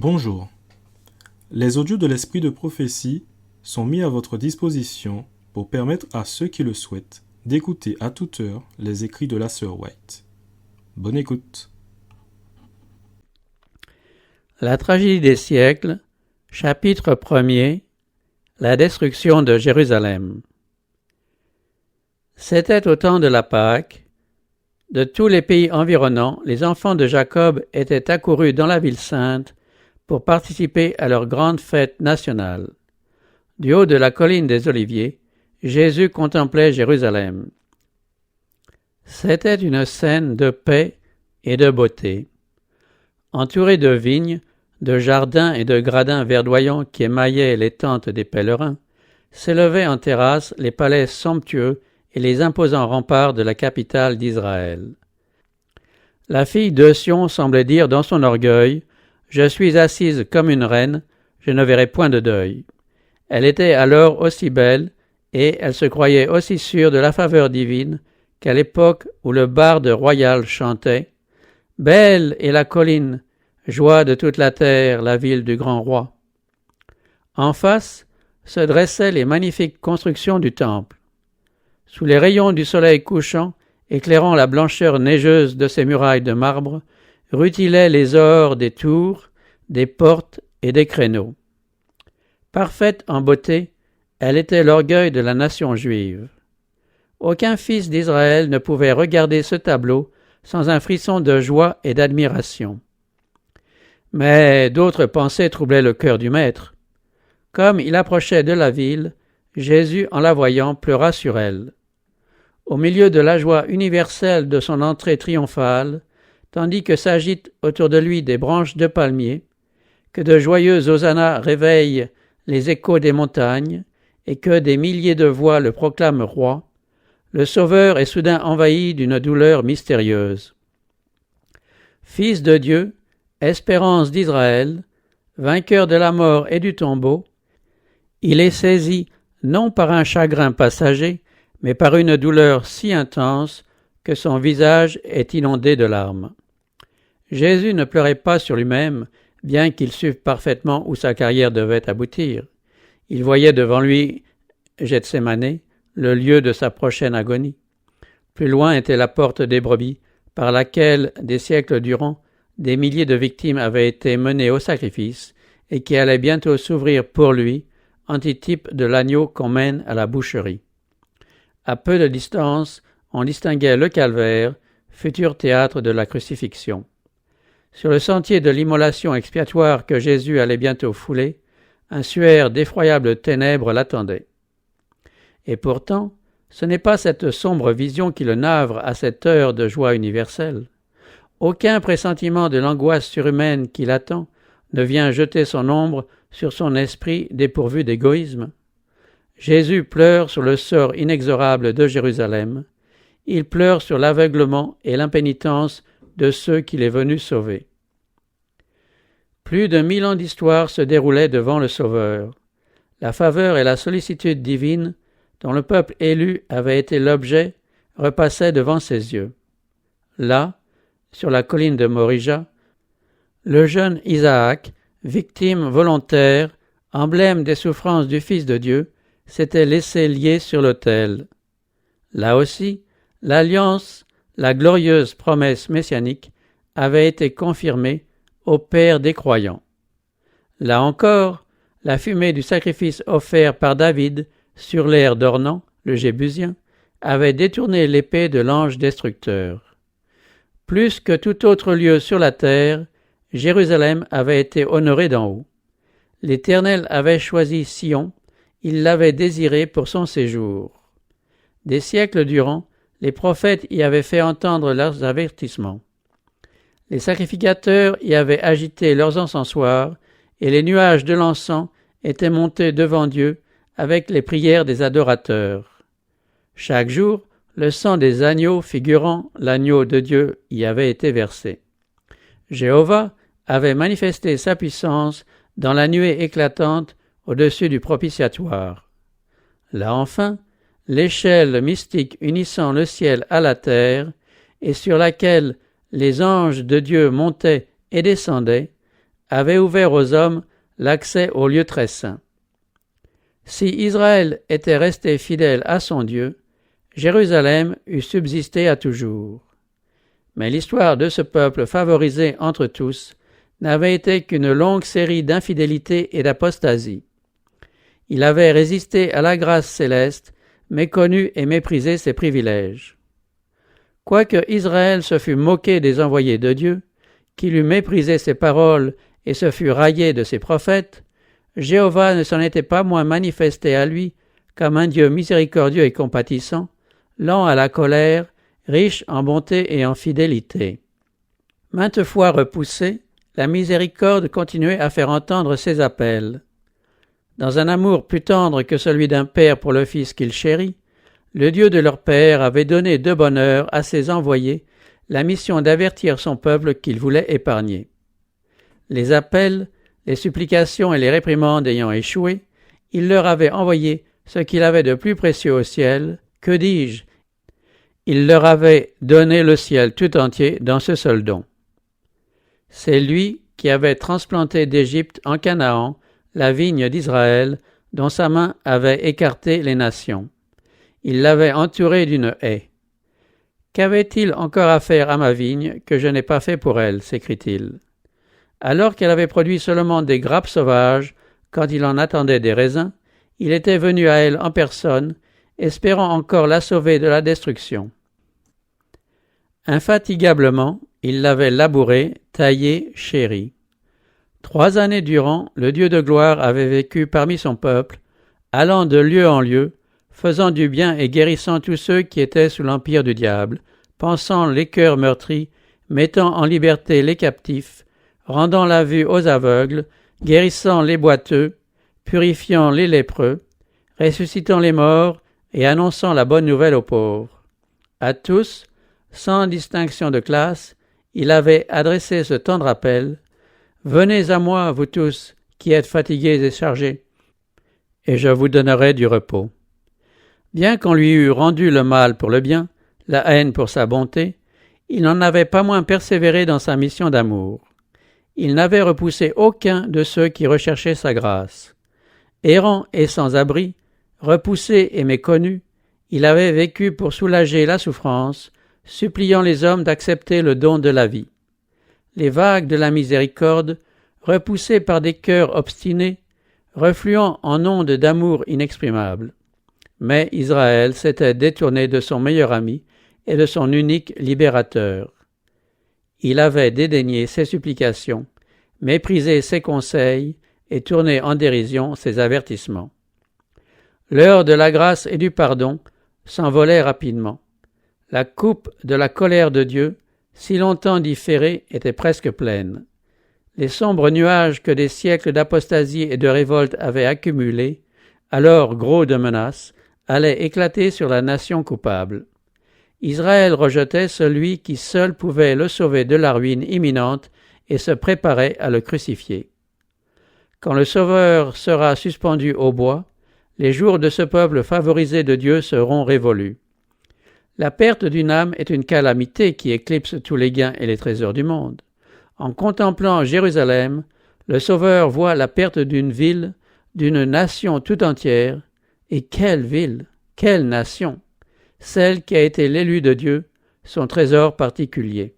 Bonjour. Les audios de l'Esprit de prophétie sont mis à votre disposition pour permettre à ceux qui le souhaitent d'écouter à toute heure les écrits de la sœur White. Bonne écoute. La tragédie des siècles, chapitre 1er, la destruction de Jérusalem. C'était au temps de la Pâque. De tous les pays environnants, les enfants de Jacob étaient accourus dans la ville sainte pour participer à leur grande fête nationale. Du haut de la colline des Oliviers, Jésus contemplait Jérusalem. C'était une scène de paix et de beauté. Entouré de vignes, de jardins et de gradins verdoyants qui émaillaient les tentes des pèlerins, s'élevaient en terrasse les palais somptueux et les imposants remparts de la capitale d'Israël. La fille de Sion semblait dire dans son orgueil « Je suis assise comme une reine, je ne verrai point de deuil ». Elle était alors aussi belle, et elle se croyait aussi sûre de la faveur divine qu'à l'époque où le barde royal chantait « Belle est la colline, joie de toute la terre, la ville du grand roi ». En face se dressaient les magnifiques constructions du temple. Sous les rayons du soleil couchant, éclairant la blancheur neigeuse de ses murailles de marbre, rutilaient les ors des tours, des portes et des créneaux. Parfaite en beauté, elle était l'orgueil de la nation juive. Aucun fils d'Israël ne pouvait regarder ce tableau sans un frisson de joie et d'admiration. Mais d'autres pensées troublaient le cœur du maître. Comme il approchait de la ville, Jésus, en la voyant, pleura sur elle. Au milieu de la joie universelle de son entrée triomphale, tandis que s'agitent autour de lui des branches de palmier, que de joyeux hosannas réveillent les échos des montagnes, et que des milliers de voix le proclament roi, le Sauveur est soudain envahi d'une douleur mystérieuse. Fils de Dieu, espérance d'Israël, vainqueur de la mort et du tombeau, il est saisi non par un chagrin passager, mais par une douleur si intense que son visage est inondé de larmes. Jésus ne pleurait pas sur lui-même, bien qu'il sût parfaitement où sa carrière devait aboutir. Il voyait devant lui Gethsémané, le lieu de sa prochaine agonie. Plus loin était la porte des brebis, par laquelle, des siècles durant, des milliers de victimes avaient été menées au sacrifice, et qui allait bientôt s'ouvrir pour lui, antitype de l'agneau qu'on mène à la boucherie. À peu de distance, on distinguait le calvaire, futur théâtre de la crucifixion. Sur le sentier de l'immolation expiatoire que Jésus allait bientôt fouler, un suaire d'effroyables ténèbres l'attendait. Et pourtant, ce n'est pas cette sombre vision qui le navre à cette heure de joie universelle. Aucun pressentiment de l'angoisse surhumaine qui l'attend ne vient jeter son ombre sur son esprit dépourvu d'égoïsme. Jésus pleure sur le sort inexorable de Jérusalem. Il pleure sur l'aveuglement et l'impénitence de ceux qu'il est venu sauver. Plus de 1000 ans d'histoire se déroulaient devant le Sauveur. La faveur et la sollicitude divine, dont le peuple élu avait été l'objet, repassaient devant ses yeux. Là, sur la colline de Morija, le jeune Isaac, victime volontaire, emblème des souffrances du Fils de Dieu, s'était laissé lier sur l'autel. Là aussi, l'alliance, la glorieuse promesse messianique, avait été confirmée au Père des croyants. Là encore, la fumée du sacrifice offert par David sur l'aire d'Ornan, le Jébusien, avait détourné l'épée de l'ange destructeur. Plus que tout autre lieu sur la terre, Jérusalem avait été honorée d'en haut. L'Éternel avait choisi Sion, il l'avait désiré pour son séjour. Des siècles durant, les prophètes y avaient fait entendre leurs avertissements. Les sacrificateurs y avaient agité leurs encensoirs, et les nuages de l'encens étaient montés devant Dieu avec les prières des adorateurs. Chaque jour, le sang des agneaux figurant l'agneau de Dieu y avait été versé. Jéhovah avait manifesté sa puissance dans la nuée éclatante au-dessus du propitiatoire. Là enfin, l'échelle mystique unissant le ciel à la terre, et sur laquelle les anges de Dieu montaient et descendaient, avait ouvert aux hommes l'accès au lieu très saint. Si Israël était resté fidèle à son Dieu, Jérusalem eût subsisté à toujours. Mais l'histoire de ce peuple favorisé entre tous n'avait été qu'une longue série d'infidélités et d'apostasies. Il avait résisté à la grâce céleste, méconnu et méprisé ses privilèges. Quoique Israël se fût moqué des envoyés de Dieu, qu'il eût méprisé ses paroles et se fût raillé de ses prophètes, Jéhovah ne s'en était pas moins manifesté à lui comme un Dieu miséricordieux et compatissant, lent à la colère, riche en bonté et en fidélité. Maintes fois repoussé, la miséricorde continuait à faire entendre ses appels. Dans un amour plus tendre que celui d'un père pour le fils qu'il chérit, le Dieu de leur père avait donné de bonne heure à ses envoyés la mission d'avertir son peuple qu'il voulait épargner. Les appels, les supplications et les réprimandes ayant échoué, il leur avait envoyé ce qu'il avait de plus précieux au ciel, que dis-je, il leur avait donné le ciel tout entier dans ce seul don. C'est lui qui avait transplanté d'Égypte en Canaan la vigne d'Israël, dont sa main avait écarté les nations. Il l'avait entourée d'une haie. « Qu'avait-il encore à faire à ma vigne que je n'ai pas fait pour elle » s'écrie-t-il. Alors qu'elle avait produit seulement des grappes sauvages, quand il en attendait des raisins, il était venu à elle en personne, espérant encore la sauver de la destruction. Infatigablement, il l'avait labourée, taillée, chérie. 3 années durant, le Dieu de gloire avait vécu parmi son peuple, allant de lieu en lieu, faisant du bien et guérissant tous ceux qui étaient sous l'empire du diable, pansant les cœurs meurtris, mettant en liberté les captifs, rendant la vue aux aveugles, guérissant les boiteux, purifiant les lépreux, ressuscitant les morts et annonçant la bonne nouvelle aux pauvres. À tous, sans distinction de classe, il avait adressé ce tendre appel: « Venez à moi, vous tous, qui êtes fatigués et chargés, et je vous donnerai du repos. » Bien qu'on lui eût rendu le mal pour le bien, la haine pour sa bonté, il n'en avait pas moins persévéré dans sa mission d'amour. Il n'avait repoussé aucun de ceux qui recherchaient sa grâce. Errant et sans abri, repoussé et méconnu, il avait vécu pour soulager la souffrance, suppliant les hommes d'accepter le don de la vie. Les vagues de la miséricorde, repoussées par des cœurs obstinés, refluant en ondes d'amour inexprimables. Mais Israël s'était détourné de son meilleur ami et de son unique libérateur. Il avait dédaigné ses supplications, méprisé ses conseils et tourné en dérision ses avertissements. L'heure de la grâce et du pardon s'envolait rapidement. La coupe de la colère de Dieu, si longtemps différée, était presque pleine. Les sombres nuages que des siècles d'apostasie et de révolte avaient accumulés, alors gros de menaces, allaient éclater sur la nation coupable. Israël rejetait celui qui seul pouvait le sauver de la ruine imminente et se préparait à le crucifier. Quand le Sauveur sera suspendu au bois, les jours de ce peuple favorisé de Dieu seront révolus. La perte d'une âme est une calamité qui éclipse tous les gains et les trésors du monde. En contemplant Jérusalem, le Sauveur voit la perte d'une ville, d'une nation tout entière. Et quelle ville, quelle nation! Celle qui a été l'élue de Dieu, son trésor particulier.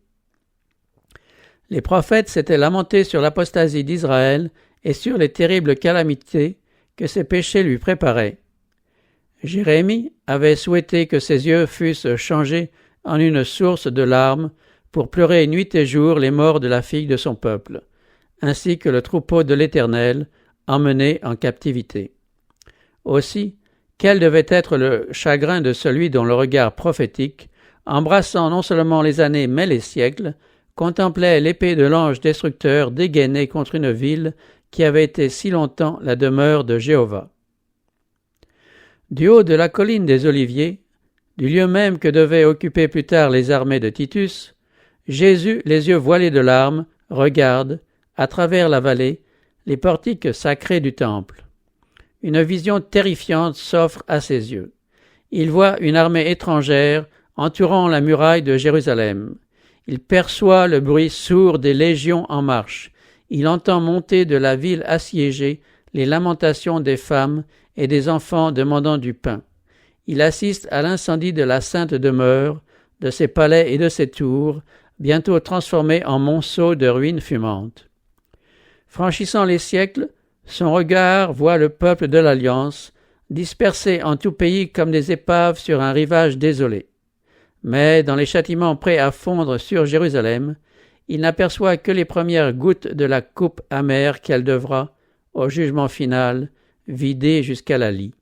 Les prophètes s'étaient lamentés sur l'apostasie d'Israël et sur les terribles calamités que ses péchés lui préparaient. Jérémie avait souhaité que ses yeux fussent changés en une source de larmes pour pleurer nuit et jour les morts de la fille de son peuple, ainsi que le troupeau de l'Éternel emmené en captivité. Aussi, quel devait être le chagrin de celui dont le regard prophétique, embrassant non seulement les années mais les siècles, contemplait l'épée de l'ange destructeur dégainée contre une ville qui avait été si longtemps la demeure de Jéhovah. Du haut de la colline des Oliviers, du lieu même que devaient occuper plus tard les armées de Titus, Jésus, les yeux voilés de larmes, regarde, à travers la vallée, les portiques sacrés du temple. Une vision terrifiante s'offre à ses yeux. Il voit une armée étrangère entourant la muraille de Jérusalem. Il perçoit le bruit sourd des légions en marche. il entend monter de la ville assiégée les lamentations des femmes et des enfants demandant du pain. Il assiste à l'incendie de la sainte demeure, de ses palais et de ses tours, bientôt transformés en monceaux de ruines fumantes. Franchissant les siècles, son regard voit le peuple de l'Alliance, dispersé en tout pays comme des épaves sur un rivage désolé. Mais dans les châtiments prêts à fondre sur Jérusalem, il n'aperçoit que les premières gouttes de la coupe amère qu'elle devra, au jugement final, vider jusqu'à la lie.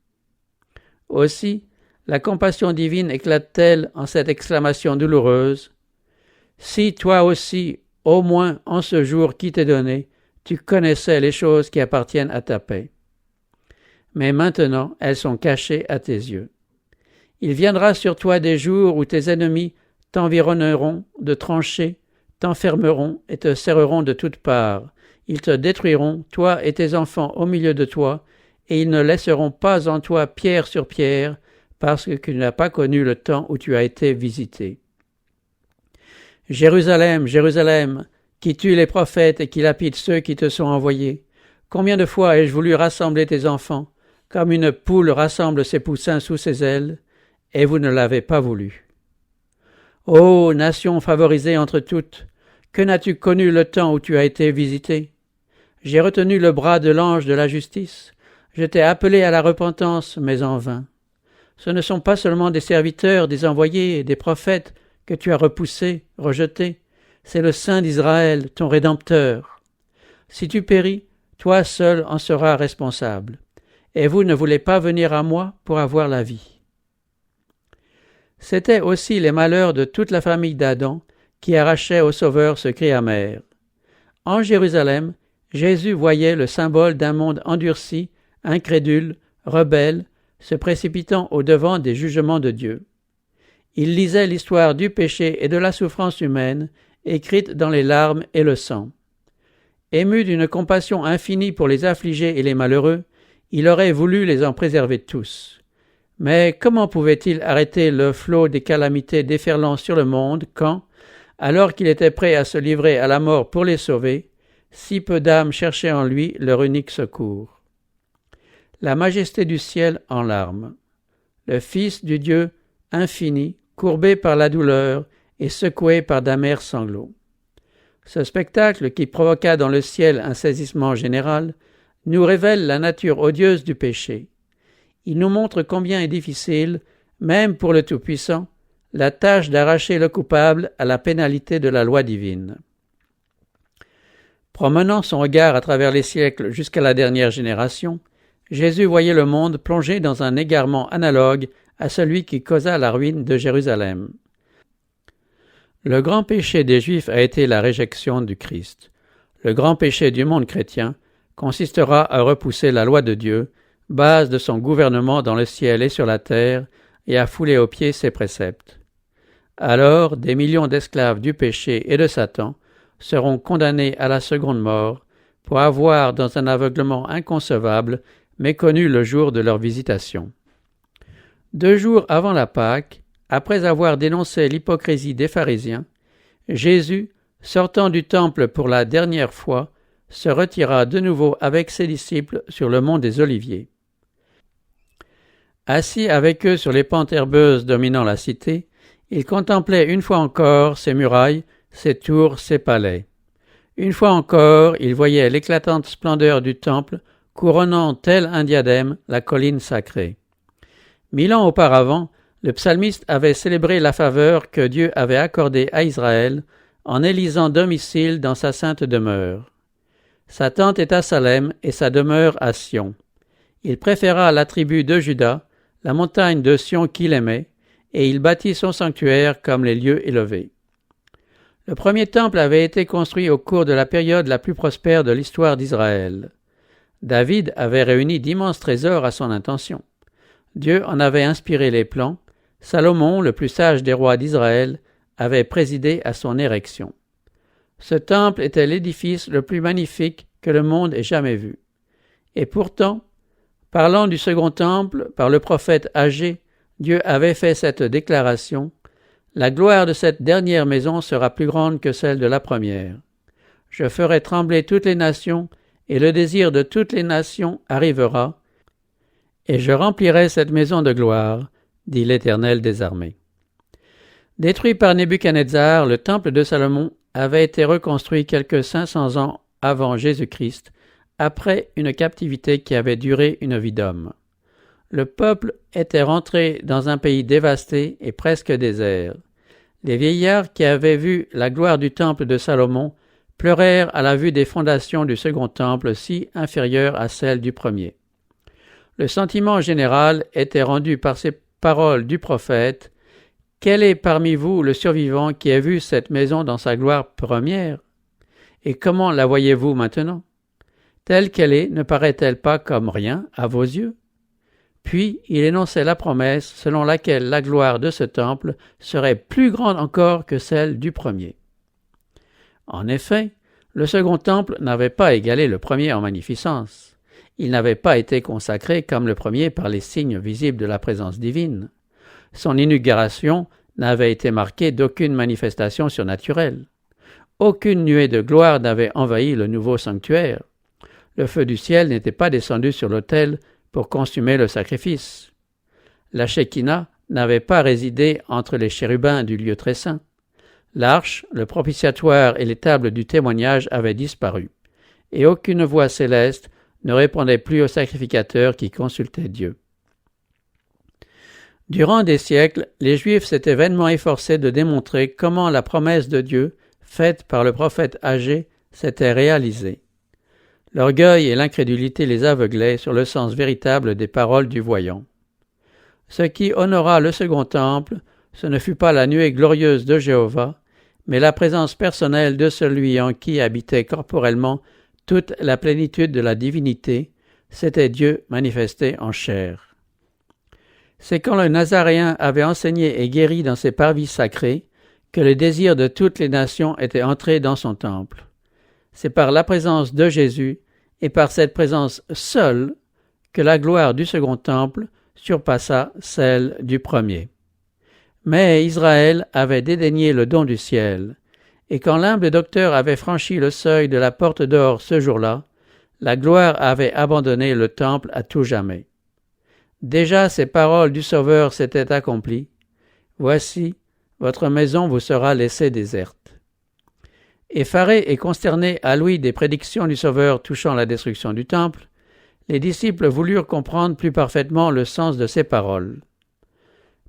Aussi, la compassion divine éclate-t-elle en cette exclamation douloureuse. « Si toi aussi, au moins en ce jour qui t'est donné, tu connaissais les choses qui appartiennent à ta paix. Mais maintenant, elles sont cachées à tes yeux. Il viendra sur toi des jours où tes ennemis t'environneront de tranchées, t'enfermeront et te serreront de toutes parts. Ils te détruiront, toi et tes enfants au milieu de toi, et ils ne laisseront pas en toi pierre sur pierre, parce que tu n'as pas connu le temps où tu as été visité. Jérusalem, Jérusalem, qui tue les prophètes et qui lapide ceux qui te sont envoyés. Combien de fois ai-je voulu rassembler tes enfants, comme une poule rassemble ses poussins sous ses ailes, et vous ne l'avez pas voulu. Ô nation favorisée entre toutes, que n'as-tu connu le temps où tu as été visité? J'ai retenu le bras de l'ange de la justice, je t'ai appelé à la repentance, mais en vain. Ce ne sont pas seulement des serviteurs, des envoyés et des prophètes que tu as repoussés, rejetés, c'est le Saint d'Israël, ton Rédempteur. Si tu péris, toi seul en seras responsable. Et vous ne voulez pas venir à moi pour avoir la vie. C'étaient aussi les malheurs de toute la famille d'Adam qui arrachaient au Sauveur ce cri amer. En Jérusalem, Jésus voyait le symbole d'un monde endurci, incrédule, rebelle, se précipitant au-devant des jugements de Dieu. Il lisait l'histoire du péché et de la souffrance humaine, écrite dans les larmes et le sang. Ému d'une compassion infinie pour les affligés et les malheureux, il aurait voulu les en préserver tous. Mais comment pouvait-il arrêter le flot des calamités déferlant sur le monde quand, alors qu'il était prêt à se livrer à la mort pour les sauver, si peu d'âmes cherchaient en lui leur unique secours? La majesté du ciel en larmes. Le Fils du Dieu infini, courbé par la douleur et secoué par d'amers sanglots. Ce spectacle, qui provoqua dans le ciel un saisissement général, nous révèle la nature odieuse du péché. Il nous montre combien est difficile, même pour le Tout-Puissant, la tâche d'arracher le coupable à la pénalité de la loi divine. Promenant son regard à travers les siècles jusqu'à la dernière génération, Jésus voyait le monde plongé dans un égarement analogue à celui qui causa la ruine de Jérusalem. Le grand péché des Juifs a été la réjection du Christ. Le grand péché du monde chrétien consistera à repousser la loi de Dieu, base de son gouvernement dans le ciel et sur la terre, et à fouler aux pieds ses préceptes. Alors, des millions d'esclaves du péché et de Satan seront condamnés à la seconde mort pour avoir, dans un aveuglement inconcevable, méconnu le jour de leur visitation. 2 jours avant la Pâque, après avoir dénoncé l'hypocrisie des pharisiens, Jésus, sortant du temple pour la dernière fois, se retira de nouveau avec ses disciples sur le mont des Oliviers. Assis avec eux sur les pentes herbeuses dominant la cité, il contemplait une fois encore ses murailles, ses tours, ses palais. Une fois encore, il voyait l'éclatante splendeur du temple couronnant tel un diadème la colline sacrée. 1000 ans auparavant, le psalmiste avait célébré la faveur que Dieu avait accordée à Israël en élisant domicile dans sa sainte demeure. Sa tente est à Salem et sa demeure à Sion. Il préféra la tribu de Juda, la montagne de Sion qu'il aimait, et il bâtit son sanctuaire comme les lieux élevés. Le premier temple avait été construit au cours de la période la plus prospère de l'histoire d'Israël. David avait réuni d'immenses trésors à son intention. Dieu en avait inspiré les plans. Salomon, le plus sage des rois d'Israël, avait présidé à son érection. Ce temple était l'édifice le plus magnifique que le monde ait jamais vu. Et pourtant, parlant du second temple par le prophète Agé, Dieu avait fait cette déclaration: « La gloire de cette dernière maison sera plus grande que celle de la première. je ferai trembler toutes les nations, et le désir de toutes les nations arrivera, et je remplirai cette maison de gloire, dit l'Éternel des armées. Détruit par Nebuchadnezzar, le temple de Salomon avait été reconstruit quelques 500 ans avant Jésus-Christ, après une captivité qui avait duré une vie d'homme. Le peuple était rentré dans un pays dévasté et presque désert. Les vieillards qui avaient vu la gloire du temple de Salomon pleurèrent à la vue des fondations du second temple si inférieures à celles du premier. Le sentiment général était rendu par ces paroles du prophète. Quel est parmi vous le survivant qui a vu cette maison dans sa gloire première? Et comment la voyez-vous maintenant? Telle qu'elle est, ne paraît-elle pas comme rien à vos yeux? Puis il énonçait la promesse selon laquelle la gloire de ce temple serait plus grande encore que celle du premier. En effet, le second temple n'avait pas égalé le premier en magnificence. Il n'avait pas été consacré comme le premier par les signes visibles de la présence divine. Son inauguration n'avait été marquée d'aucune manifestation surnaturelle. Aucune nuée de gloire n'avait envahi le nouveau sanctuaire. Le feu du ciel n'était pas descendu sur l'autel pour consumer le sacrifice. La Shekinah n'avait pas résidé entre les chérubins du lieu très saint. L'arche, le propitiatoire et les tables du témoignage avaient disparu, et aucune voix céleste ne répondait plus au sacrificateur qui consultait Dieu. Durant des siècles, les Juifs s'étaient vainement efforcés de démontrer comment la promesse de Dieu, faite par le prophète Agé, s'était réalisée. L'orgueil et l'incrédulité les aveuglaient sur le sens véritable des paroles du voyant. Ce qui honora le second temple, ce ne fut pas la nuée glorieuse de Jéhovah, mais la présence personnelle de celui en qui habitait corporellement toute la plénitude de la divinité, c'était Dieu manifesté en chair. C'est quand le Nazaréen avait enseigné et guéri dans ses parvis sacrés que le désir de toutes les nations était entré dans son temple. C'est par la présence de Jésus et par cette présence seule que la gloire du second temple surpassa celle du premier. Mais Israël avait dédaigné le don du ciel, et quand l'humble docteur avait franchi le seuil de la porte d'or ce jour-là, la gloire avait abandonné le temple à tout jamais. Déjà ces paroles du Sauveur s'étaient accomplies. Voici, votre maison vous sera laissée déserte. Effarés et consternés à l'ouïe des prédictions du Sauveur touchant la destruction du temple, les disciples voulurent comprendre plus parfaitement le sens de ces paroles.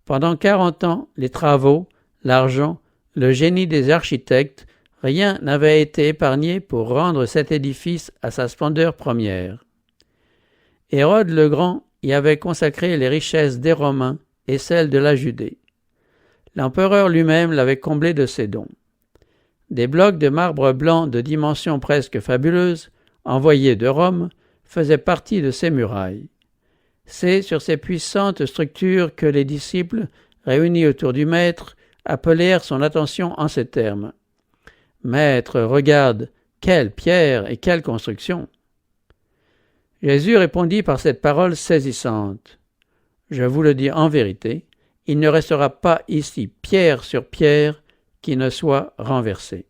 Pendant 40 ans, les travaux, l'argent, le génie des architectes, rien n'avait été épargné pour rendre cet édifice à sa splendeur première. Hérode le Grand y avait consacré les richesses des Romains et celles de la Judée. L'empereur lui-même l'avait comblé de ses dons. Des blocs de marbre blanc de dimensions presque fabuleuses, envoyés de Rome, faisaient partie de ces murailles. C'est sur ces puissantes structures que les disciples, réunis autour du Maître, appelèrent son attention en ces termes. « Maître, regarde, quelle pierre et quelle construction !» Jésus répondit par cette parole saisissante. « Je vous le dis en vérité, il ne restera pas ici pierre sur pierre qui ne soit renversée. »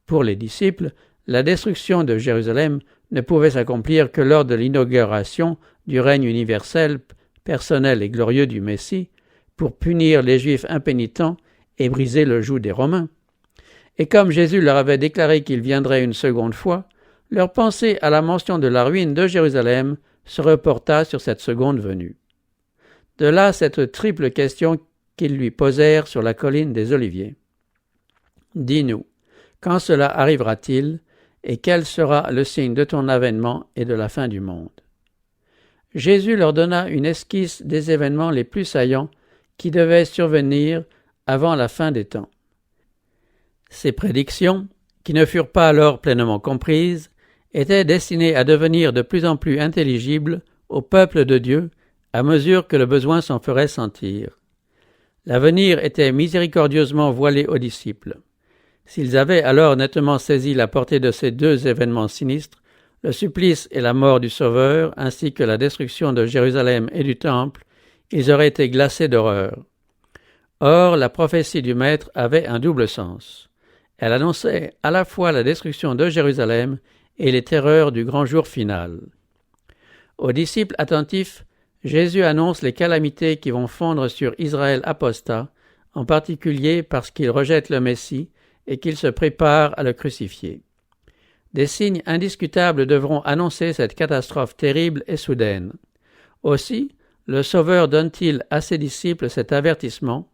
Pour les disciples, la destruction de Jérusalem ne pouvait s'accomplir que lors de l'inauguration du règne universel, personnel et glorieux du Messie, pour punir les Juifs impénitents et briser le joug des Romains. Et comme Jésus leur avait déclaré qu'il viendrait une seconde fois, leur pensée à la mention de la ruine de Jérusalem se reporta sur cette seconde venue. De là cette triple question qu'ils lui posèrent sur la colline des Oliviers. « Dis-nous, quand cela arrivera-t-il, et quel sera le signe de ton avènement et de la fin du monde ?» Jésus leur donna une esquisse des événements les plus saillants qui devaient survenir avant la fin des temps. Ces prédictions, qui ne furent pas alors pleinement comprises, étaient destinées à devenir de plus en plus intelligibles au peuple de Dieu à mesure que le besoin s'en ferait sentir. L'avenir était miséricordieusement voilé aux disciples. S'ils avaient alors nettement saisi la portée de ces deux événements sinistres, le supplice et la mort du Sauveur, ainsi que la destruction de Jérusalem et du Temple, ils auraient été glacés d'horreur. Or, la prophétie du Maître avait un double sens. Elle annonçait à la fois la destruction de Jérusalem et les terreurs du grand jour final. Aux disciples attentifs, Jésus annonce les calamités qui vont fondre sur Israël apostat, en particulier parce qu'il rejette le Messie et qu'il se prépare à le crucifier. Des signes indiscutables devront annoncer cette catastrophe terrible et soudaine. Aussi, le Sauveur donne-t-il à ses disciples cet avertissement.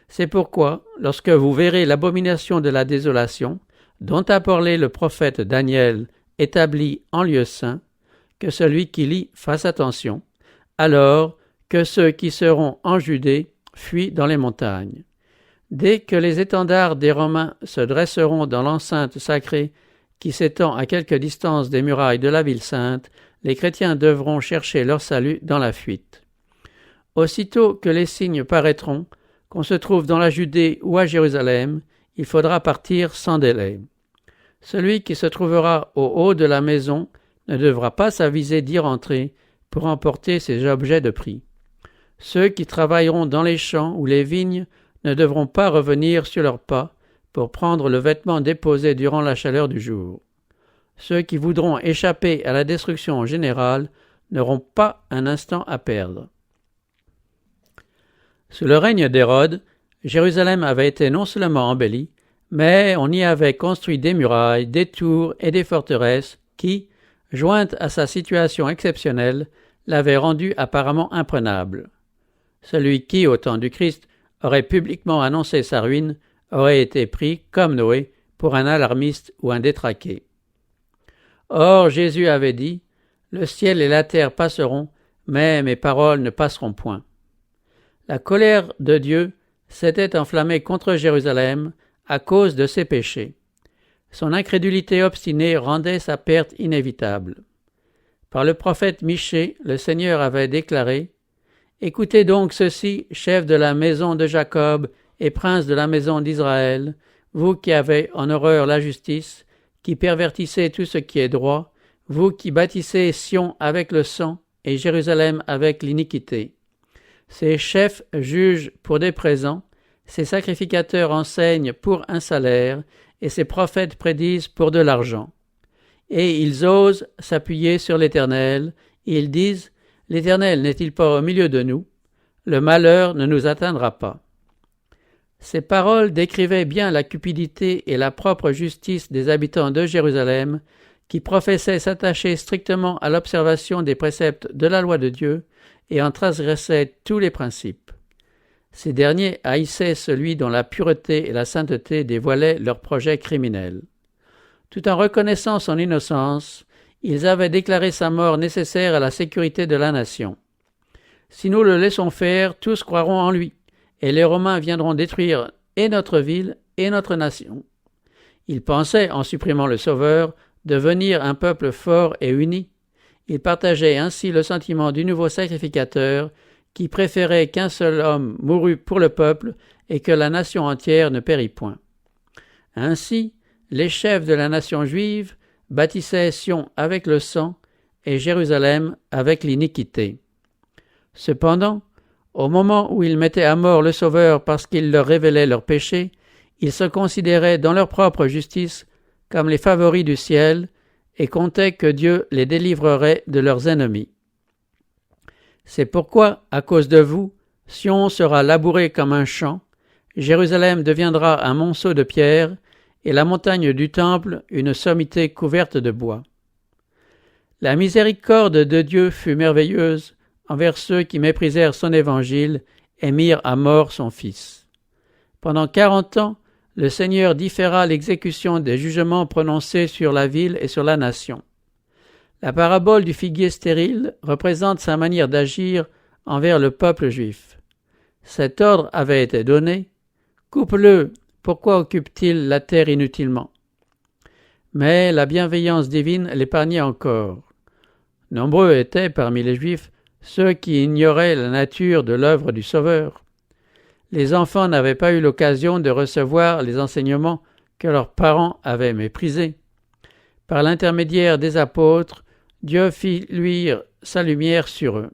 C'est pourquoi, lorsque vous verrez l'abomination de la désolation, dont a parlé le prophète Daniel, établi en lieu saint, que celui qui lit fasse attention, alors que ceux qui seront en Judée fuient dans les montagnes. Dès que les étendards des Romains se dresseront dans l'enceinte sacrée qui s'étend à quelque distance des murailles de la ville sainte, les chrétiens devront chercher leur salut dans la fuite. Aussitôt que les signes paraîtront, qu'on se trouve dans la Judée ou à Jérusalem, il faudra partir sans délai. Celui qui se trouvera au haut de la maison ne devra pas s'aviser d'y rentrer pour emporter ses objets de prix. Ceux qui travailleront dans les champs ou les vignes ne devront pas revenir sur leurs pas pour prendre le vêtement déposé durant la chaleur du jour. Ceux qui voudront échapper à la destruction générale n'auront pas un instant à perdre. Sous le règne d'Hérode, Jérusalem avait été non seulement embellie, mais on y avait construit des murailles, des tours et des forteresses qui, jointes à sa situation exceptionnelle, l'avaient rendue apparemment imprenable. Celui qui, au temps du Christ, aurait publiquement annoncé sa ruine aurait été pris, comme Noé, pour un alarmiste ou un détraqué. Or, Jésus avait dit « Le ciel et la terre passeront, mais mes paroles ne passeront point. » La colère de Dieu s'était enflammée contre Jérusalem à cause de ses péchés. Son incrédulité obstinée rendait sa perte inévitable. Par le prophète Michée, le Seigneur avait déclaré « Écoutez donc ceci, chefs de la maison de Jacob et princes de la maison d'Israël, vous qui avez en horreur la justice, qui pervertissez tout ce qui est droit, vous qui bâtissez Sion avec le sang et Jérusalem avec l'iniquité. Ces chefs jugent pour des présents, ces sacrificateurs enseignent pour un salaire, et ces prophètes prédisent pour de l'argent. Et ils osent s'appuyer sur l'Éternel, ils disent « L'Éternel n'est-il pas au milieu de nous? Le malheur ne nous atteindra pas. » Ces paroles décrivaient bien la cupidité et la propre justice des habitants de Jérusalem, qui professaient s'attacher strictement à l'observation des préceptes de la loi de Dieu et en transgressaient tous les principes. Ces derniers haïssaient celui dont la pureté et la sainteté dévoilaient leurs projets criminels. Tout en reconnaissant son innocence, ils avaient déclaré sa mort nécessaire à la sécurité de la nation. Si nous le laissons faire, tous croiront en lui, et les Romains viendront détruire et notre ville et notre nation. Ils pensaient, en supprimant le Sauveur, devenir un peuple fort et uni. Ils partageaient ainsi le sentiment du nouveau sacrificateur qui préférait qu'un seul homme mourût pour le peuple et que la nation entière ne pérît point. Ainsi, les chefs de la nation juive bâtissaient Sion avec le sang et Jérusalem avec l'iniquité. Cependant, au moment où ils mettaient à mort le Sauveur parce qu'il leur révélait leurs péchés, ils se considéraient dans leur propre justice comme les favoris du ciel et comptaient que Dieu les délivrerait de leurs ennemis. C'est pourquoi, à cause de vous, Sion sera labouré comme un champ, Jérusalem deviendra un monceau de pierre, et la montagne du temple une sommité couverte de bois. La miséricorde de Dieu fut merveilleuse envers ceux qui méprisèrent son évangile et mirent à mort son Fils. Pendant 40 ans, le Seigneur différa l'exécution des jugements prononcés sur la ville et sur la nation. La parabole du figuier stérile représente sa manière d'agir envers le peuple juif. Cet ordre avait été donné « Coupe-le, pourquoi occupe-t-il la terre inutilement ?» Mais la bienveillance divine l'épargnait encore. Nombreux étaient, parmi les Juifs, ceux qui ignoraient la nature de l'œuvre du Sauveur. Les enfants n'avaient pas eu l'occasion de recevoir les enseignements que leurs parents avaient méprisés. Par l'intermédiaire des apôtres, Dieu fit luire sa lumière sur eux.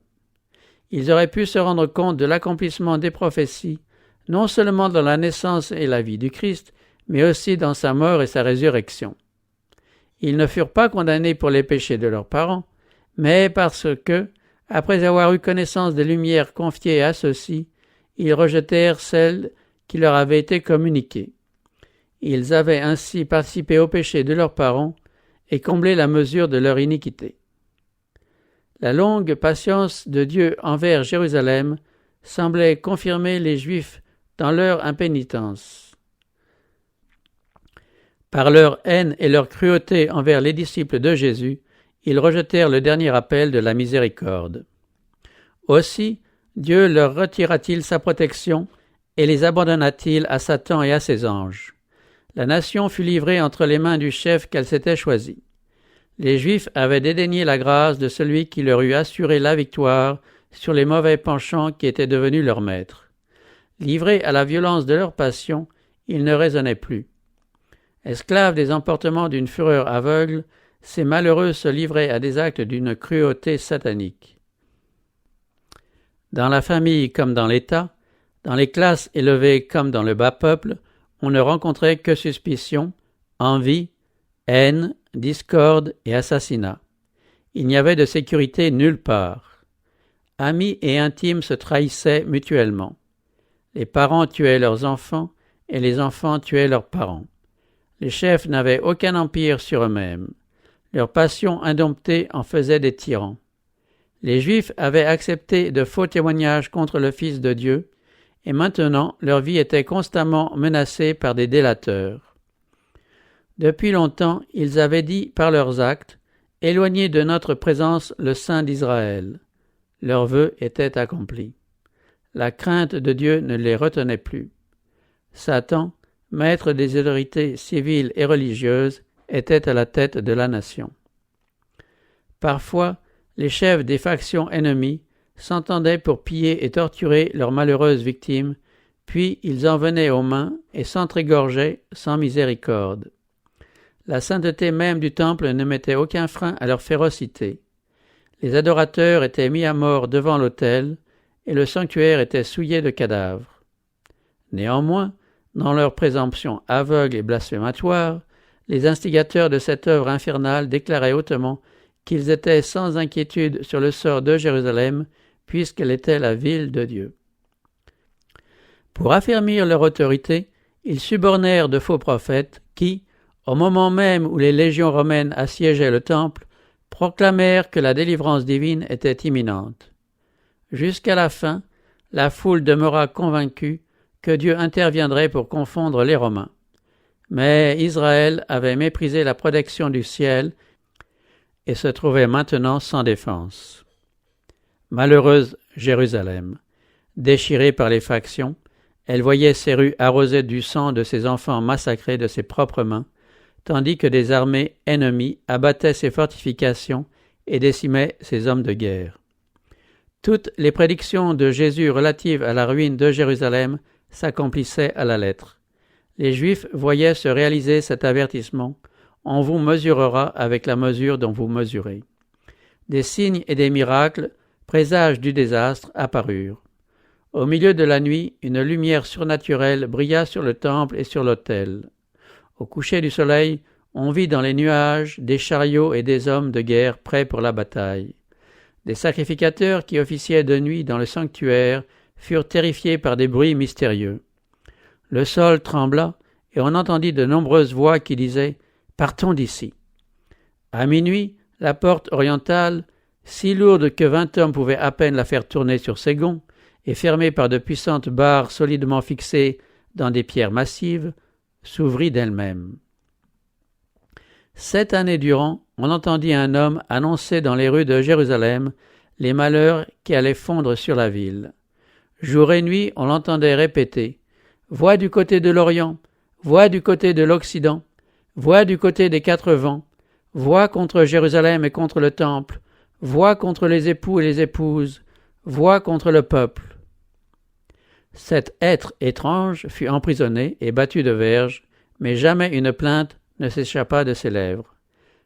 Ils auraient pu se rendre compte de l'accomplissement des prophéties, non seulement dans la naissance et la vie du Christ, mais aussi dans sa mort et sa résurrection. Ils ne furent pas condamnés pour les péchés de leurs parents, mais parce que, après avoir eu connaissance des lumières confiées à ceux-ci, ils rejetèrent celles qui leur avaient été communiquées. Ils avaient ainsi participé aux péchés de leurs parents et comblé la mesure de leur iniquité. La longue patience de Dieu envers Jérusalem semblait confirmer les Juifs dans leur impénitence. Par leur haine et leur cruauté envers les disciples de Jésus, ils rejetèrent le dernier appel de la miséricorde. Aussi, Dieu leur retira-t-il sa protection et les abandonna-t-il à Satan et à ses anges. La nation fut livrée entre les mains du chef qu'elle s'était choisi. Les Juifs avaient dédaigné la grâce de celui qui leur eût assuré la victoire sur les mauvais penchants qui étaient devenus leurs maîtres. Livrés à la violence de leur passion, ils ne raisonnaient plus. Esclaves des emportements d'une fureur aveugle, ces malheureux se livraient à des actes d'une cruauté satanique. Dans la famille comme dans l'État, dans les classes élevées comme dans le bas peuple, on ne rencontrait que suspicion, envie, haine, discorde et assassinat. Il n'y avait de sécurité nulle part. Amis et intimes se trahissaient mutuellement. Les parents tuaient leurs enfants et les enfants tuaient leurs parents. Les chefs n'avaient aucun empire sur eux-mêmes. Leur passion indomptée en faisait des tyrans. Les Juifs avaient accepté de faux témoignages contre le Fils de Dieu, et maintenant leur vie était constamment menacée par des délateurs. Depuis longtemps, ils avaient dit par leurs actes « Éloignez de notre présence le Saint d'Israël ». Leur vœu était accompli. La crainte de Dieu ne les retenait plus. Satan, maître des autorités civiles et religieuses, était à la tête de la nation. Parfois, les chefs des factions ennemies s'entendaient pour piller et torturer leurs malheureuses victimes, puis ils en venaient aux mains et s'entr'égorgeaient sans miséricorde. La sainteté même du temple ne mettait aucun frein à leur férocité. Les adorateurs étaient mis à mort devant l'autel, et le sanctuaire était souillé de cadavres. Néanmoins, dans leur présomption aveugle et blasphématoire, les instigateurs de cette œuvre infernale déclaraient hautement qu'ils étaient sans inquiétude sur le sort de Jérusalem, puisqu'elle était la ville de Dieu. Pour affermir leur autorité, ils subornèrent de faux prophètes qui, au moment même où les légions romaines assiégeaient le temple, proclamèrent que la délivrance divine était imminente. Jusqu'à la fin, la foule demeura convaincue que Dieu interviendrait pour confondre les Romains. Mais Israël avait méprisé la protection du ciel et se trouvait maintenant sans défense. Malheureuse Jérusalem, déchirée par les factions, elle voyait ses rues arrosées du sang de ses enfants massacrés de ses propres mains, tandis que des armées ennemies abattaient ses fortifications et décimaient ses hommes de guerre. Toutes les prédictions de Jésus relatives à la ruine de Jérusalem s'accomplissaient à la lettre. Les Juifs voyaient se réaliser cet avertissement « On vous mesurera avec la mesure dont vous mesurez ». Des signes et des miracles, présages du désastre, apparurent. Au milieu de la nuit, une lumière surnaturelle brilla sur le temple et sur l'autel. Au coucher du soleil, on vit dans les nuages des chariots et des hommes de guerre prêts pour la bataille. Des sacrificateurs qui officiaient de nuit dans le sanctuaire furent terrifiés par des bruits mystérieux. Le sol trembla et on entendit de nombreuses voix qui disaient « Partons d'ici ». À minuit, la porte orientale, si lourde que 20 hommes pouvaient à peine la faire tourner sur ses gonds, et fermée par de puissantes barres solidement fixées dans des pierres massives, s'ouvrit d'elle-même. 7 années durant, on entendit un homme annoncer dans les rues de Jérusalem les malheurs qui allaient fondre sur la ville. Jour et nuit, on l'entendait répéter « Voix du côté de l'Orient, voix du côté de l'Occident, voix du côté des 4 vents, voix contre Jérusalem et contre le temple, voix contre les époux et les épouses, voix contre le peuple. » Cet être étrange fut emprisonné et battu de verges, mais jamais une plainte ne s'échappa de ses lèvres.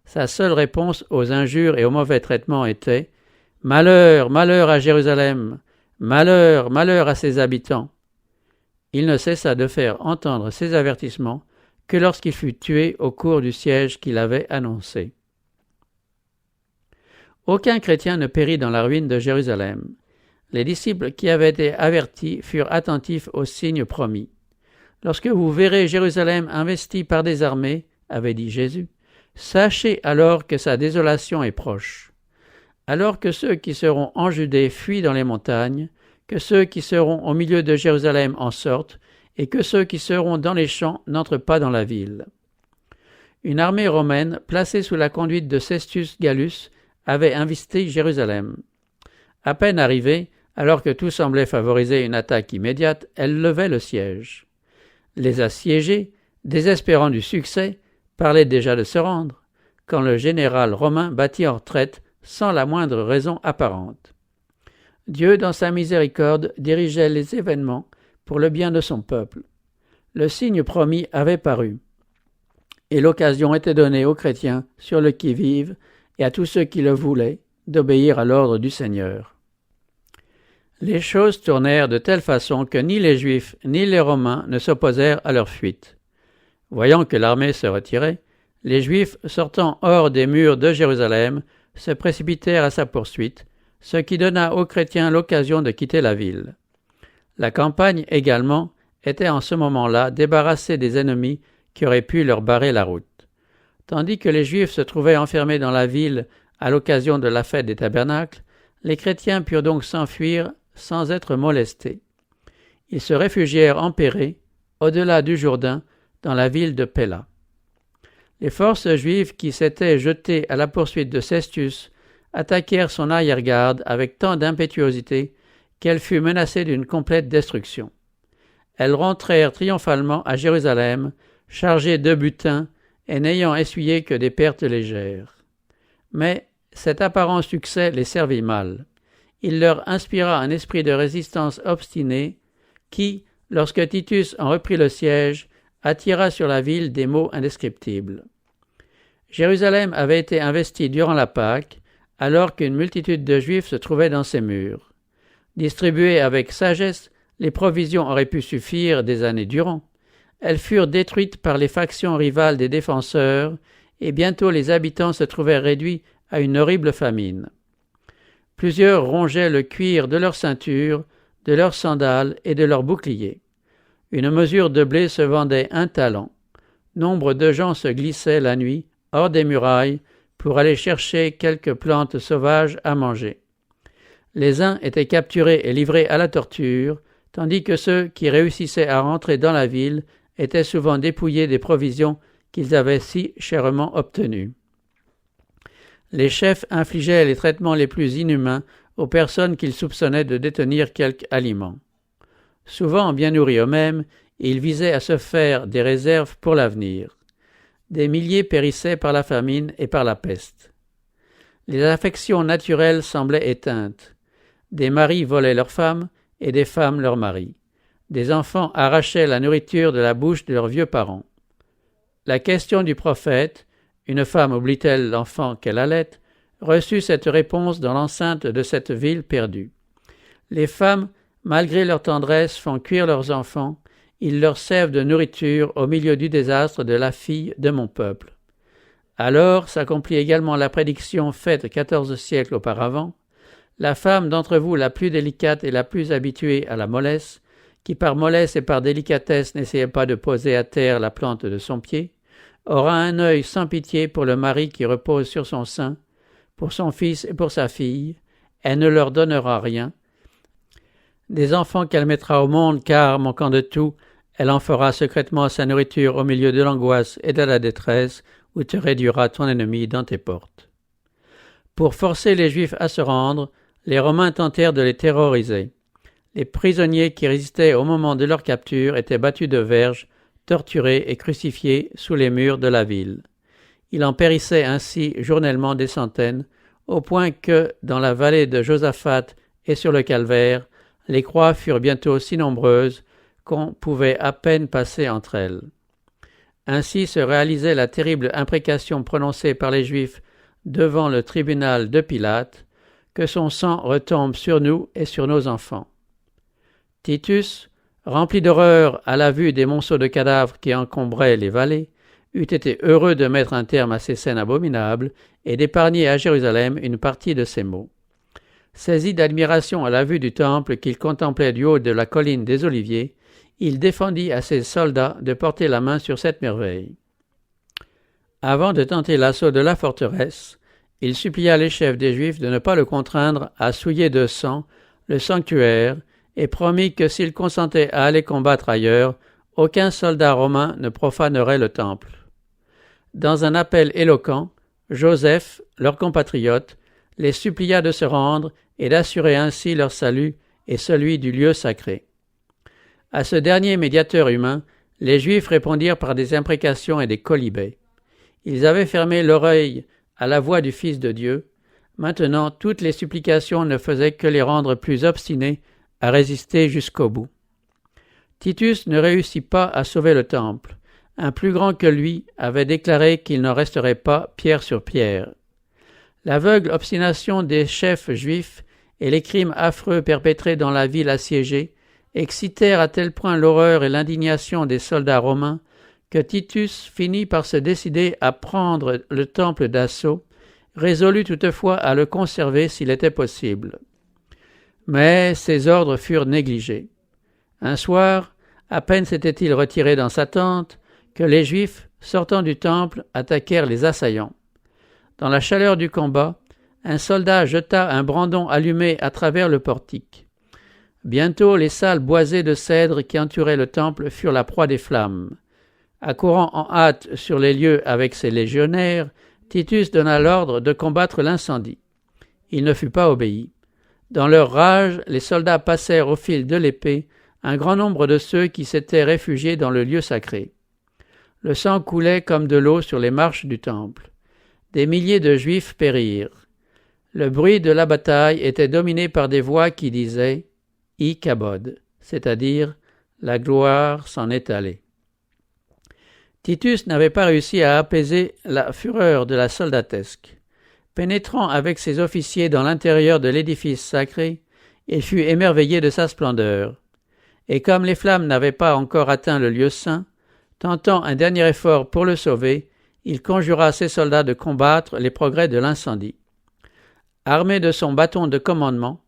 Sa seule réponse aux injures et aux mauvais traitements était « Malheur, malheur à Jérusalem, malheur, malheur à ses habitants ». Il ne cessa de faire entendre ces avertissements que lorsqu'il fut tué au cours du siège qu'il avait annoncé. Aucun chrétien ne périt dans la ruine de Jérusalem. Les disciples qui avaient été avertis furent attentifs aux signes promis. « Lorsque vous verrez Jérusalem investie par des armées, avait dit Jésus, sachez alors que sa désolation est proche. Alors que ceux qui seront en Judée fuient dans les montagnes, que ceux qui seront au milieu de Jérusalem en sortent, et que ceux qui seront dans les champs n'entrent pas dans la ville. » Une armée romaine, placée sous la conduite de Cestius Gallus, avait investi Jérusalem. À peine arrivée, alors que tout semblait favoriser une attaque immédiate, elle levait le siège. Les assiégés, désespérant du succès, parlaient déjà de se rendre, quand le général romain battit en retraite sans la moindre raison apparente. Dieu, dans sa miséricorde, dirigeait les événements pour le bien de son peuple. Le signe promis avait paru, et l'occasion était donnée aux chrétiens sur le qui-vive et à tous ceux qui le voulaient d'obéir à l'ordre du Seigneur. Les choses tournèrent de telle façon que ni les Juifs ni les Romains ne s'opposèrent à leur fuite. Voyant que l'armée se retirait, les Juifs, sortant hors des murs de Jérusalem, se précipitèrent à sa poursuite, ce qui donna aux chrétiens l'occasion de quitter la ville. La campagne également était en ce moment-là débarrassée des ennemis qui auraient pu leur barrer la route. Tandis que les Juifs se trouvaient enfermés dans la ville à l'occasion de la fête des tabernacles, les chrétiens purent donc s'enfuir sans être molestés. Ils se réfugièrent en Pérée, au-delà du Jourdain, dans la ville de Péla. Les forces juives qui s'étaient jetées à la poursuite de Cestius attaquèrent son arrière-garde avec tant d'impétuosité qu'elle fut menacée d'une complète destruction. Elles rentrèrent triomphalement à Jérusalem, chargées de butin et n'ayant essuyé que des pertes légères. Mais cet apparent succès les servit mal. Il leur inspira un esprit de résistance obstinée qui, lorsque Titus en reprit le siège, attira sur la ville des maux indescriptibles. Jérusalem avait été investie durant la Pâque, alors qu'une multitude de Juifs se trouvait dans ses murs. Distribuées avec sagesse, les provisions auraient pu suffire des années durant. Elles furent détruites par les factions rivales des défenseurs, et bientôt les habitants se trouvèrent réduits à une horrible famine. Plusieurs rongeaient le cuir de leurs ceintures, de leurs sandales et de leurs boucliers. Une mesure de blé se vendait 1 talent. Nombre de gens se glissaient la nuit hors des murailles pour aller chercher quelques plantes sauvages à manger. Les uns étaient capturés et livrés à la torture, tandis que ceux qui réussissaient à rentrer dans la ville étaient souvent dépouillés des provisions qu'ils avaient si chèrement obtenues. Les chefs infligeaient les traitements les plus inhumains aux personnes qu'ils soupçonnaient de détenir quelque aliment. Souvent bien nourris eux-mêmes, ils visaient à se faire des réserves pour l'avenir. Des milliers périssaient par la famine et par la peste. Les affections naturelles semblaient éteintes. Des maris volaient leurs femmes et des femmes leurs maris. Des enfants arrachaient la nourriture de la bouche de leurs vieux parents. La question du prophète, une femme oublie-t-elle l'enfant qu'elle allait, reçut cette réponse dans l'enceinte de cette ville perdue. Les femmes, malgré leur tendresse, font cuire leurs enfants, ils leur servent de nourriture au milieu du désastre de la fille de mon peuple. Alors s'accomplit également la prédiction faite 14 siècles auparavant. La femme d'entre vous la plus délicate et la plus habituée à la mollesse, qui par mollesse et par délicatesse n'essayait pas de poser à terre la plante de son pied, aura un œil sans pitié pour le mari qui repose sur son sein, pour son fils et pour sa fille, elle ne leur donnera rien. Des enfants qu'elle mettra au monde, car, manquant de tout, elle en fera secrètement sa nourriture au milieu de l'angoisse et de la détresse, où te réduira ton ennemi dans tes portes. Pour forcer les Juifs à se rendre, les Romains tentèrent de les terroriser. Les prisonniers qui résistaient au moment de leur capture étaient battus de verges, torturés et crucifiés sous les murs de la ville. Il en périssait ainsi journellement des centaines, au point que, dans la vallée de Josaphat et sur le calvaire, les croix furent bientôt si nombreuses qu'on pouvait à peine passer entre elles. Ainsi se réalisait la terrible imprécation prononcée par les Juifs devant le tribunal de Pilate, que son sang retombe sur nous et sur nos enfants. Titus, rempli d'horreur à la vue des monceaux de cadavres qui encombraient les vallées, eût été heureux de mettre un terme à ces scènes abominables et d'épargner à Jérusalem une partie de ses maux. Saisi d'admiration à la vue du temple qu'il contemplait du haut de la colline des Oliviers, il défendit à ses soldats de porter la main sur cette merveille. Avant de tenter l'assaut de la forteresse, il supplia les chefs des Juifs de ne pas le contraindre à souiller de sang le sanctuaire et promit que s'il consentait à aller combattre ailleurs, aucun soldat romain ne profanerait le temple. Dans un appel éloquent, Joseph, leur compatriote, les supplia de se rendre et d'assurer ainsi leur salut et celui du lieu sacré. À ce dernier médiateur humain, les Juifs répondirent par des imprécations et des quolibets. Ils avaient fermé l'oreille à la voix du Fils de Dieu. Maintenant, toutes les supplications ne faisaient que les rendre plus obstinés à résister jusqu'au bout. Titus ne réussit pas à sauver le temple. Un plus grand que lui avait déclaré qu'il n'en resterait pas pierre sur pierre. L'aveugle obstination des chefs juifs et les crimes affreux perpétrés dans la ville assiégée excitèrent à tel point l'horreur et l'indignation des soldats romains que Titus finit par se décider à prendre le temple d'assaut, résolu toutefois à le conserver s'il était possible. Mais ses ordres furent négligés. Un soir, à peine s'était-il retiré dans sa tente, que les Juifs, sortant du temple, attaquèrent les assaillants. Dans la chaleur du combat, un soldat jeta un brandon allumé à travers le portique. Bientôt, les salles boisées de cèdre qui entouraient le temple furent la proie des flammes. Accourant en hâte sur les lieux avec ses légionnaires, Titus donna l'ordre de combattre l'incendie. Il ne fut pas obéi. Dans leur rage, les soldats passèrent au fil de l'épée un grand nombre de ceux qui s'étaient réfugiés dans le lieu sacré. Le sang coulait comme de l'eau sur les marches du temple. Des milliers de Juifs périrent. Le bruit de la bataille était dominé par des voix qui disaient « Ikabod », c'est-à-dire « la gloire s'en est allée ». Titus n'avait pas réussi à apaiser la fureur de la soldatesque. Pénétrant avec ses officiers dans l'intérieur de l'édifice sacré, il fut émerveillé de sa splendeur. Et comme les flammes n'avaient pas encore atteint le lieu saint, tentant un dernier effort pour le sauver, il conjura ses soldats de combattre les progrès de l'incendie. Armé de son bâton de commandement,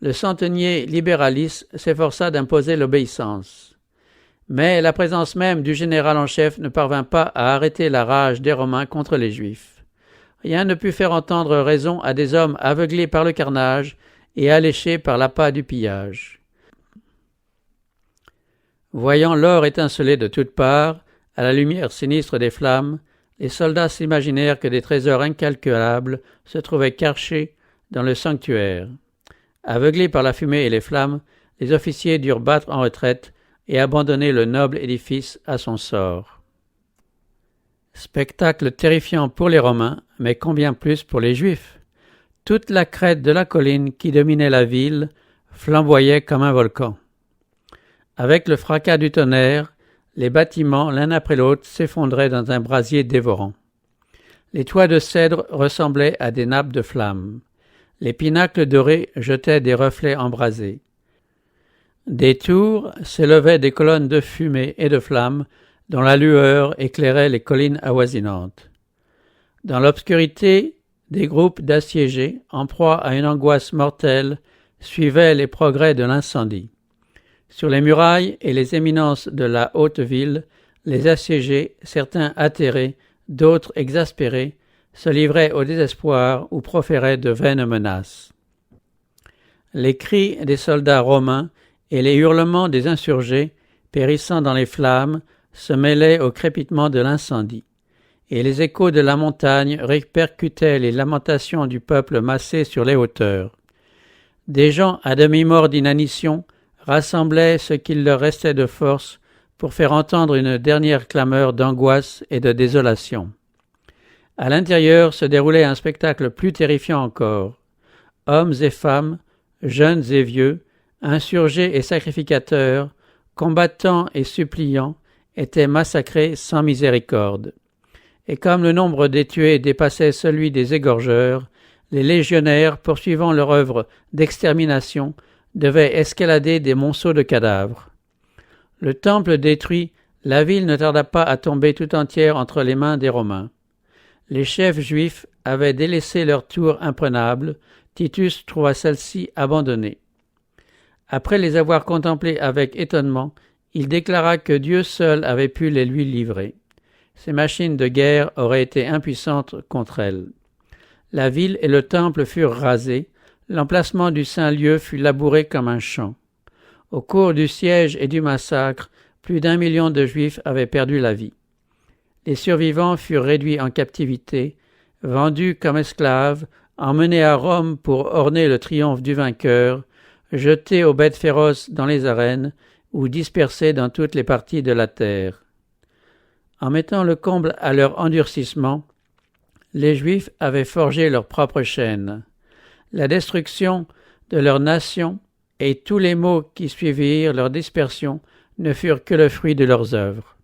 le centenier Liberalis s'efforça d'imposer l'obéissance. Mais la présence même du général en chef ne parvint pas à arrêter la rage des Romains contre les Juifs. Rien ne put faire entendre raison à des hommes aveuglés par le carnage et alléchés par l'appât du pillage. Voyant l'or étinceler de toutes parts, à la lumière sinistre des flammes, les soldats s'imaginèrent que des trésors incalculables se trouvaient cachés dans le sanctuaire. Aveuglés par la fumée et les flammes, les officiers durent battre en retraite et abandonner le noble édifice à son sort. Spectacle terrifiant pour les Romains, mais combien plus pour les Juifs. Toute la crête de la colline qui dominait la ville flamboyait comme un volcan. Avec le fracas du tonnerre, les bâtiments, l'un après l'autre, s'effondraient dans un brasier dévorant. Les toits de cèdre ressemblaient à des nappes de flammes. Les pinacles dorés jetaient des reflets embrasés. Des tours s'élevaient des colonnes de fumée et de flammes dont la lueur éclairait les collines avoisinantes. Dans l'obscurité, des groupes d'assiégés, en proie à une angoisse mortelle, suivaient les progrès de l'incendie. Sur les murailles et les éminences de la haute ville, les assiégés, certains atterrés, d'autres exaspérés, se livraient au désespoir ou proféraient de vaines menaces. Les cris des soldats romains et les hurlements des insurgés, périssant dans les flammes, se mêlaient au crépitement de l'incendie, et les échos de la montagne répercutaient les lamentations du peuple massé sur les hauteurs. Des gens à demi-morts d'inanition rassemblaient ce qu'il leur restait de force pour faire entendre une dernière clameur d'angoisse et de désolation. À l'intérieur se déroulait un spectacle plus terrifiant encore. Hommes et femmes, jeunes et vieux, insurgés et sacrificateurs, combattants et suppliants, étaient massacrés sans miséricorde. Et comme le nombre des tués dépassait celui des égorgeurs, les légionnaires, poursuivant leur œuvre d'extermination, devaient escalader des monceaux de cadavres. Le temple détruit, la ville ne tarda pas à tomber tout entière entre les mains des Romains. Les chefs juifs avaient délaissé leur tour imprenable, Titus trouva celle-ci abandonnée. Après les avoir contemplées avec étonnement, il déclara que Dieu seul avait pu les lui livrer. Ces machines de guerre auraient été impuissantes contre elles. La ville et le temple furent rasés, l'emplacement du saint lieu fut labouré comme un champ. Au cours du siège et du massacre, plus d'1 million de Juifs avaient perdu la vie. Les survivants furent réduits en captivité, vendus comme esclaves, emmenés à Rome pour orner le triomphe du vainqueur, jetés aux bêtes féroces dans les arènes ou dispersés dans toutes les parties de la terre. En mettant le comble à leur endurcissement, les Juifs avaient forgé leur propre chaîne. La destruction de leur nation et tous les maux qui suivirent leur dispersion ne furent que le fruit de leurs œuvres.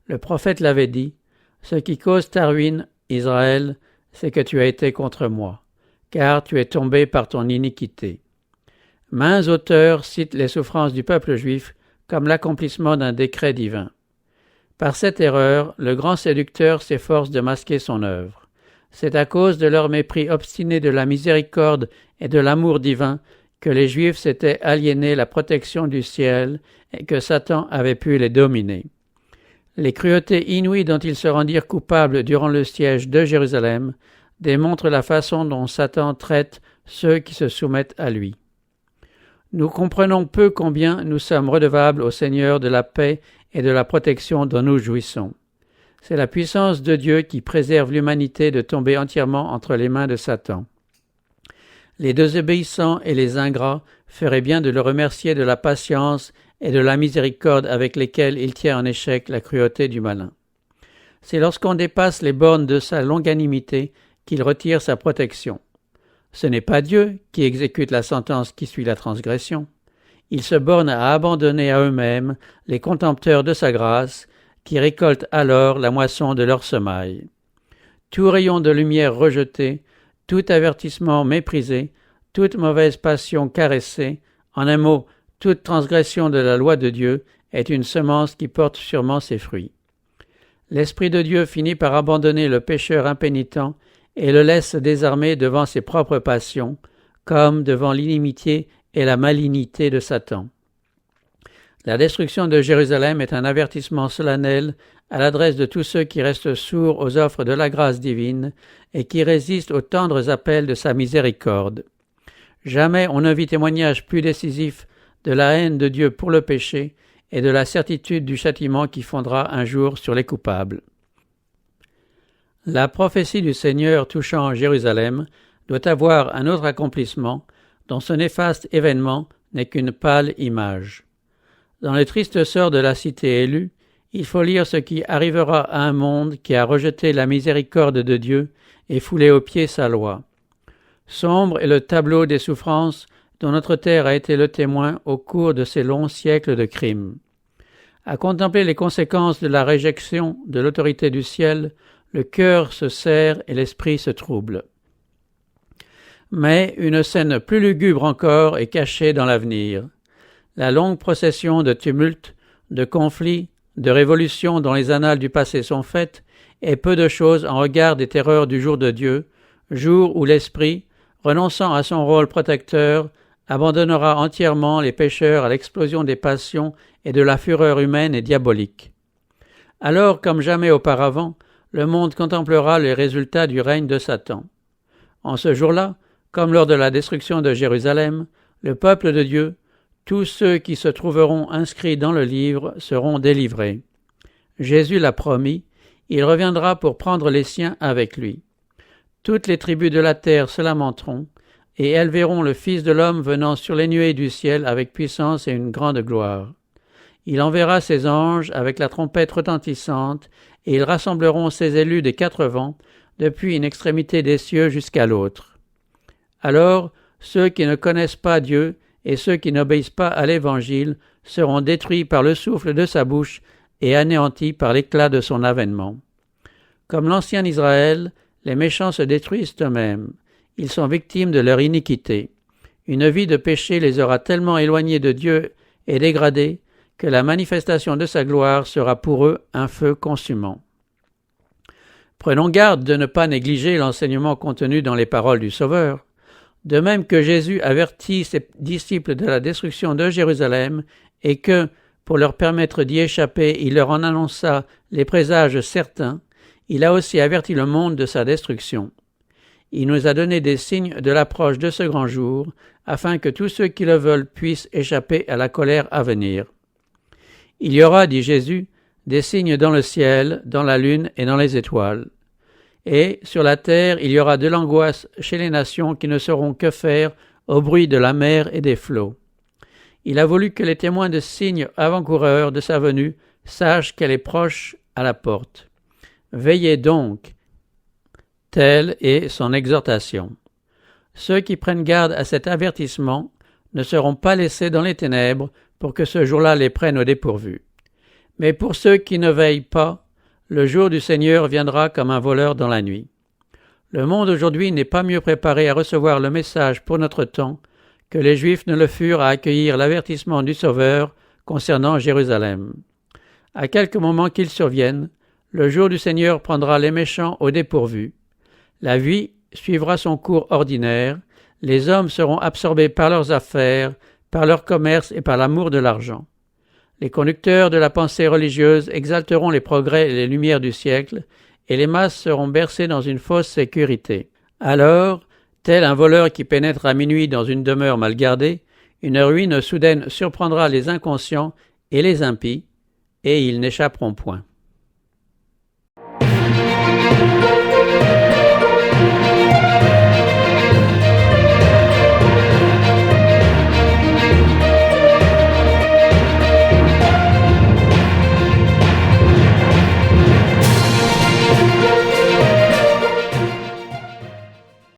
Le prophète l'avait dit, « Ce qui cause ta ruine, Israël, c'est que tu as été contre moi, car tu es tombé par ton iniquité. » Maints auteurs citent les souffrances du peuple juif comme l'accomplissement d'un décret divin. Par cette erreur, le grand séducteur s'efforce de masquer son œuvre. C'est à cause de leur mépris obstiné de la miséricorde et de l'amour divin que les Juifs s'étaient aliénés la protection du ciel et que Satan avait pu les dominer. Les cruautés inouïes dont ils se rendirent coupables durant le siège de Jérusalem démontrent la façon dont Satan traite ceux qui se soumettent à lui. Nous comprenons peu combien nous sommes redevables au Seigneur de la paix et de la protection dont nous jouissons. C'est la puissance de Dieu qui préserve l'humanité de tomber entièrement entre les mains de Satan. Les désobéissants et les ingrats feraient bien de le remercier de la patience et de la miséricorde avec lesquelles il tient en échec la cruauté du malin. C'est lorsqu'on dépasse les bornes de sa longanimité qu'il retire sa protection. Ce n'est pas Dieu qui exécute la sentence qui suit la transgression. Il se borne à abandonner à eux-mêmes les contempteurs de sa grâce, qui récoltent alors la moisson de leur semaille. Tout rayon de lumière rejeté, tout avertissement méprisé, toute mauvaise passion caressée, en un mot, toute transgression de la loi de Dieu est une semence qui porte sûrement ses fruits. L'Esprit de Dieu finit par abandonner le pécheur impénitent et le laisse désarmé devant ses propres passions, comme devant l'inimitié et la malignité de Satan. La destruction de Jérusalem est un avertissement solennel à l'adresse de tous ceux qui restent sourds aux offres de la grâce divine et qui résistent aux tendres appels de sa miséricorde. Jamais on ne vit témoignage plus décisif de la haine de Dieu pour le péché et de la certitude du châtiment qui fondra un jour sur les coupables. La prophétie du Seigneur touchant Jérusalem doit avoir un autre accomplissement dont ce néfaste événement n'est qu'une pâle image. Dans le triste sort de la cité élue, il faut lire ce qui arrivera à un monde qui a rejeté la miséricorde de Dieu et foulé aux pieds sa loi. Sombre est le tableau des souffrances dont notre terre a été le témoin au cours de ces longs siècles de crimes. À contempler les conséquences de la réjection de l'autorité du ciel, le cœur se serre et l'esprit se trouble. Mais une scène plus lugubre encore est cachée dans l'avenir. La longue procession de tumultes, de conflits, de révolutions dont les annales du passé sont faites est peu de chose en regard des terreurs du jour de Dieu, jour où l'Esprit, renonçant à son rôle protecteur, abandonnera entièrement les pécheurs à l'explosion des passions et de la fureur humaine et diabolique. Alors, comme jamais auparavant, le monde contemplera les résultats du règne de Satan. En ce jour-là, comme lors de la destruction de Jérusalem, le peuple de Dieu, tous ceux qui se trouveront inscrits dans le livre seront délivrés. Jésus l'a promis, il reviendra pour prendre les siens avec lui. Toutes les tribus de la terre se lamenteront, et elles verront le Fils de l'homme venant sur les nuées du ciel avec puissance et une grande gloire. Il enverra ses anges avec la trompette retentissante, et ils rassembleront ses élus des 4 vents, depuis une extrémité des cieux jusqu'à l'autre. Alors, ceux qui ne connaissent pas Dieu et ceux qui n'obéissent pas à l'Évangile seront détruits par le souffle de sa bouche et anéantis par l'éclat de son avènement. Comme l'ancien Israël, les méchants se détruisent eux-mêmes. Ils sont victimes de leur iniquité. Une vie de péché les aura tellement éloignés de Dieu et dégradés que la manifestation de sa gloire sera pour eux un feu consumant. Prenons garde de ne pas négliger l'enseignement contenu dans les paroles du Sauveur. De même que Jésus avertit ses disciples de la destruction de Jérusalem et que, pour leur permettre d'y échapper, il leur en annonça les présages certains, il a aussi averti le monde de sa destruction. Il nous a donné des signes de l'approche de ce grand jour, afin que tous ceux qui le veulent puissent échapper à la colère à venir. Il y aura, dit Jésus, des signes dans le ciel, dans la lune et dans les étoiles. Et, sur la terre, il y aura de l'angoisse chez les nations qui ne sauront que faire au bruit de la mer et des flots. Il a voulu que les témoins de signes avant-coureurs de sa venue sachent qu'elle est proche à la porte. Veillez donc, telle est son exhortation. Ceux qui prennent garde à cet avertissement ne seront pas laissés dans les ténèbres pour que ce jour-là les prenne au dépourvu. Mais pour ceux qui ne veillent pas, le jour du Seigneur viendra comme un voleur dans la nuit. Le monde aujourd'hui n'est pas mieux préparé à recevoir le message pour notre temps que les Juifs ne le furent à accueillir l'avertissement du Sauveur concernant Jérusalem. À quelque moment qu'il survienne, le jour du Seigneur prendra les méchants au dépourvu. La vie suivra son cours ordinaire, les hommes seront absorbés par leurs affaires, par leur commerce et par l'amour de l'argent. Les conducteurs de la pensée religieuse exalteront les progrès et les lumières du siècle, et les masses seront bercées dans une fausse sécurité. Alors, tel un voleur qui pénètre à minuit dans une demeure mal gardée, une ruine soudaine surprendra les inconscients et les impies, et ils n'échapperont point.